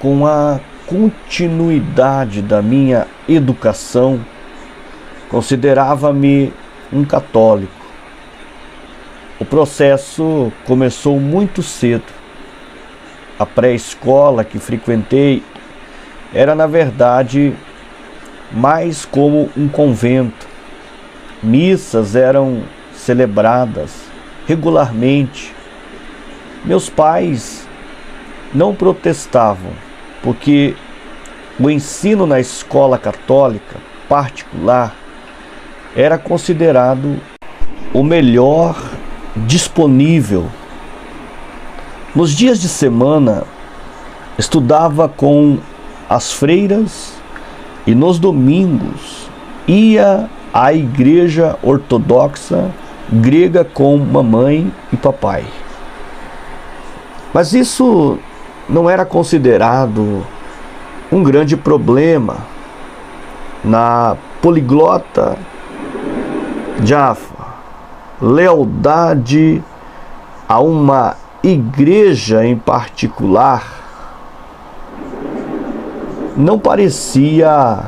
com a continuidade da minha educação, considerava-me um católico. O processo começou muito cedo. A pré-escola que frequentei era, na verdade, mais como um convento. Missas eram celebradas regularmente. Meus pais não protestavam, porque o ensino na escola católica particular era considerado o melhor disponível. Nos dias de semana, estudava com as freiras e nos domingos ia à igreja ortodoxa grega com mamãe e papai. Mas isso não era considerado um grande problema na poliglota Jaffa. Lealdade a uma igreja em particular não parecia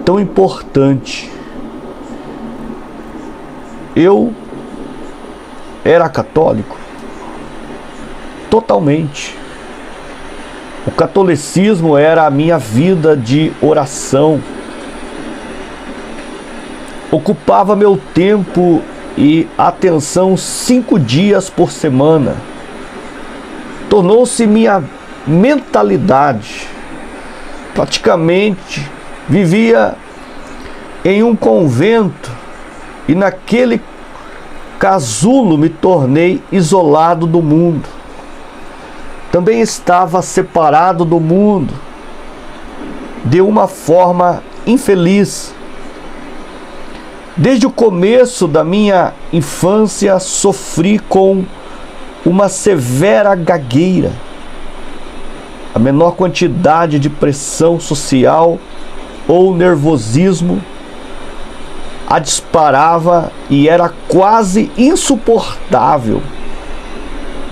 tão importante. Eu era católico totalmente. O catolicismo era a minha vida de oração. Ocupava meu tempo e atenção 5 dias por semana. Tornou-se minha mentalidade. Praticamente vivia em um convento e naquele casulo me tornei isolado do mundo. Também estava separado do mundo de uma forma infeliz. Desde o começo da minha infância sofri com uma severa gagueira. A menor quantidade de pressão social ou nervosismo a disparava e era quase insuportável.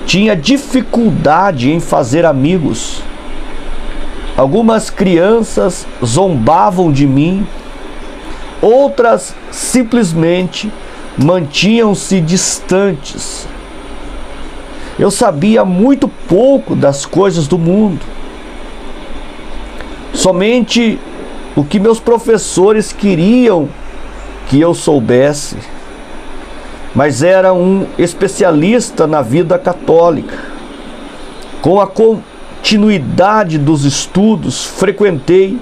Tinha dificuldade em fazer amigos. Algumas crianças zombavam de mim, outras simplesmente mantinham-se distantes. Eu sabia muito pouco das coisas do mundo. Somente o que meus professores queriam que eu soubesse. Mas era um especialista na vida católica. Com a continuidade dos estudos, frequentei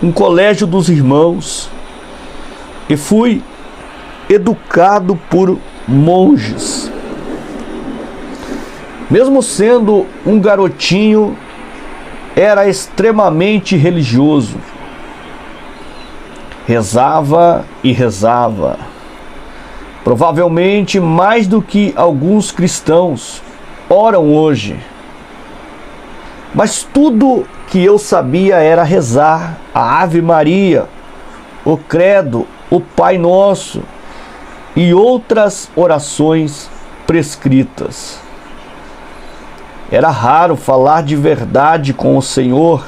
um colégio dos irmãos e fui educado por monges. Mesmo sendo um garotinho, era extremamente religioso. Rezava e rezava. Provavelmente mais do que alguns cristãos oram hoje. Mas tudo que eu sabia era rezar a Ave Maria, o Credo, o Pai Nosso e outras orações prescritas. Era raro falar de verdade com o Senhor.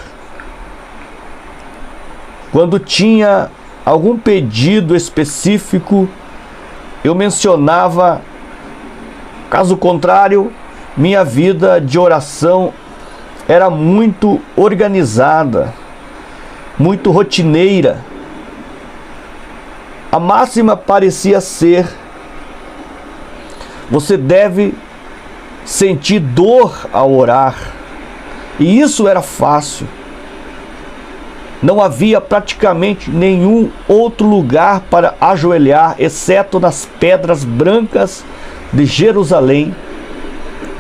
Quando tinha algum pedido específico, eu mencionava. Caso contrário, minha vida de oração era muito organizada, muito rotineira. A máxima parecia ser: você deve sentir dor ao orar. E isso era fácil. Não havia praticamente nenhum outro lugar para ajoelhar, exceto nas pedras brancas de Jerusalém,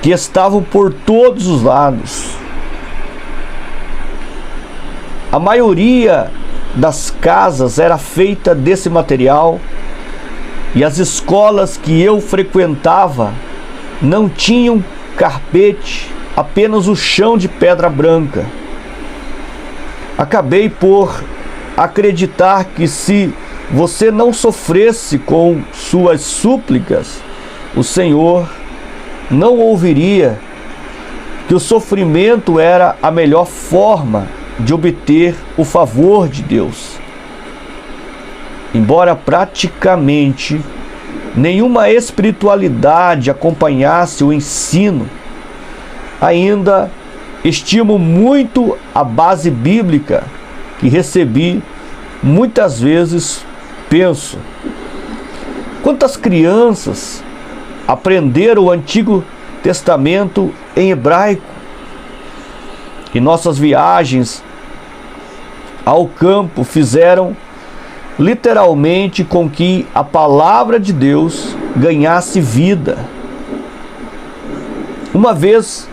que estavam por todos os lados. A maioria das casas era feita desse material, e as escolas que eu frequentava não tinham carpete, apenas o chão de pedra branca. Acabei por acreditar que se você não sofresse com suas súplicas, o Senhor não ouviria, que o sofrimento era a melhor forma de obter o favor de Deus. Embora praticamente nenhuma espiritualidade acompanhasse o ensino, ainda estimo muito a base bíblica que recebi. Muitas vezes penso, quantas crianças aprenderam o Antigo Testamento em hebraico? E nossas viagens ao campo fizeram literalmente com que a palavra de Deus ganhasse vida. Uma vez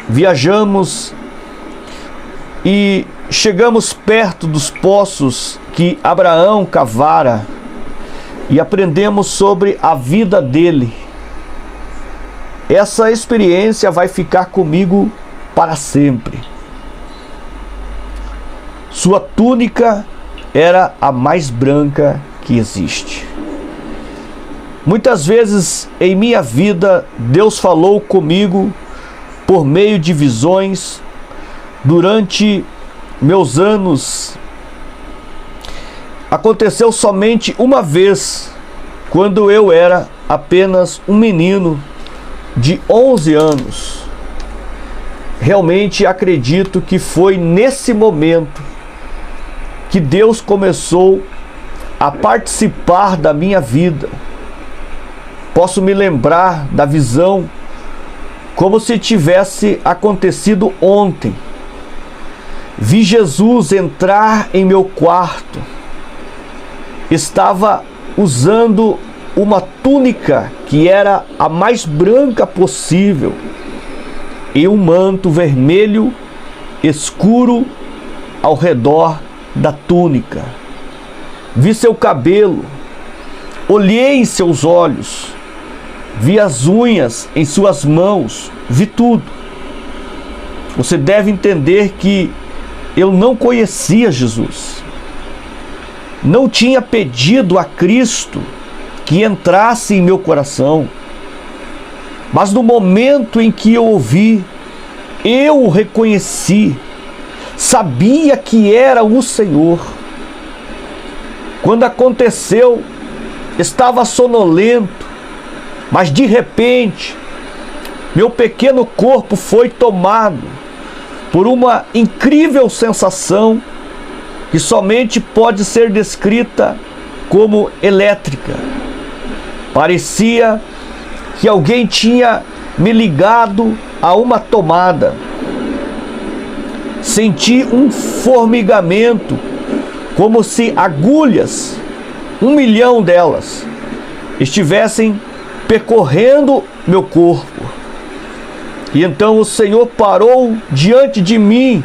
viajamos e chegamos perto dos poços que Abraão cavara e aprendemos sobre a vida dele. Essa experiência vai ficar comigo para sempre. Sua túnica era a mais branca que existe. Muitas vezes em minha vida, Deus falou comigo por meio de visões durante meus anos. Aconteceu somente uma vez, quando eu era apenas um menino de 11 anos. Realmente acredito que foi nesse momento que Deus começou a participar da minha vida. Posso me lembrar da visão como se tivesse acontecido ontem. Vi Jesus entrar em meu quarto. Estava usando uma túnica que era a mais branca possível e um manto vermelho escuro ao redor da túnica. Vi seu cabelo, olhei em seus olhos, vi as unhas em suas mãos, vi tudo. Você deve entender que eu não conhecia Jesus. Não tinha pedido a Cristo que entrasse em meu coração. Mas no momento em que eu ouvi, eu o reconheci. Sabia que era o Senhor. Quando aconteceu, estava sonolento, mas de repente, meu pequeno corpo foi tomado por uma incrível sensação que somente pode ser descrita como elétrica. Parecia que alguém tinha me ligado a uma tomada. Senti um formigamento, como se agulhas, 1 milhão delas, estivessem percorrendo meu corpo. E então o Senhor parou diante de mim,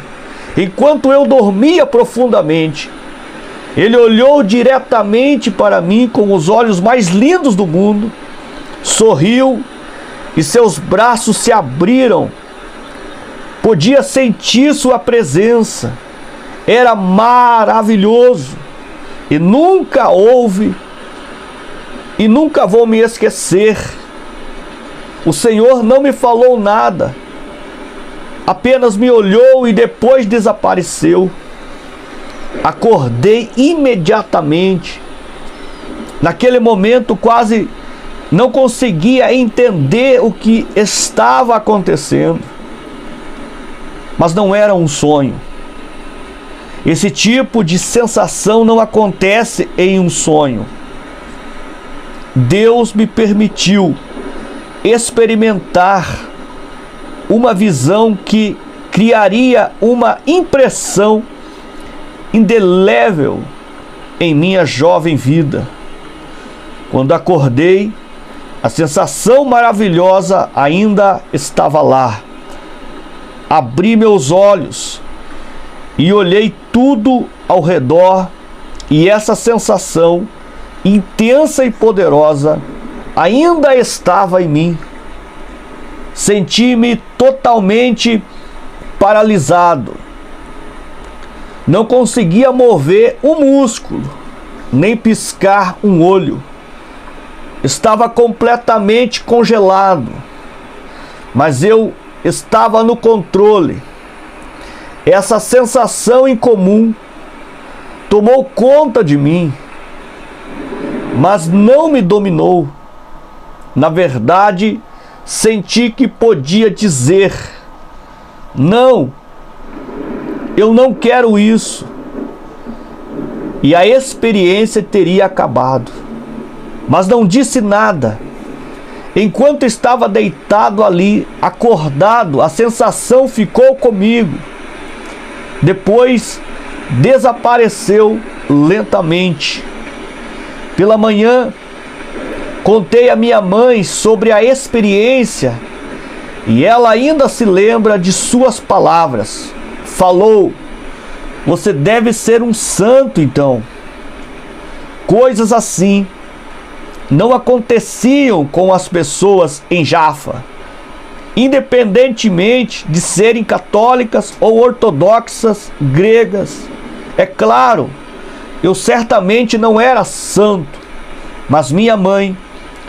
enquanto eu dormia profundamente. Ele olhou diretamente para mim com os olhos mais lindos do mundo, sorriu e seus braços se abriram. Podia sentir sua presença. Era maravilhoso. E nunca houve, e nunca vou me esquecer. O Senhor não me falou nada, apenas me olhou e depois desapareceu. Acordei imediatamente. Naquele momento quase não conseguia entender o que estava acontecendo. Mas não era um sonho. Esse tipo de sensação não acontece em um sonho. Deus me permitiu experimentar uma visão que criaria uma impressão indelével em minha jovem vida. Quando acordei, a sensação maravilhosa ainda estava lá. Abri meus olhos e olhei tudo ao redor, e essa sensação intensa e poderosa ainda estava em mim. Senti-me totalmente paralisado. Não conseguia mover um músculo, nem piscar um olho. Estava completamente congelado. Mas eu estava no controle. Essa sensação incomum tomou conta de mim, mas não me dominou. Na verdade, senti que podia dizer: não, eu não quero isso. E a experiência teria acabado. Mas não disse nada. Enquanto estava deitado ali, acordado, a sensação ficou comigo. Depois desapareceu lentamente. Pela manhã, contei à minha mãe sobre a experiência e ela ainda se lembra de suas palavras. Falou: você deve ser um santo então. Coisas assim não aconteciam com as pessoas em Jaffa, independentemente de serem católicas ou ortodoxas gregas. É claro, eu certamente não era santo, mas minha mãe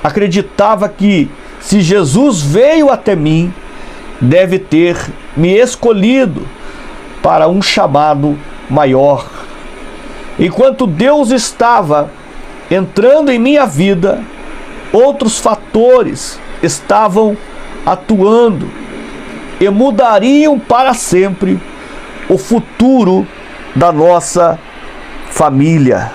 acreditava que, se Jesus veio até mim, deve ter me escolhido para um chamado maior. Enquanto Deus estava entrando em minha vida, outros fatores estavam atuando e mudariam para sempre o futuro da nossa família.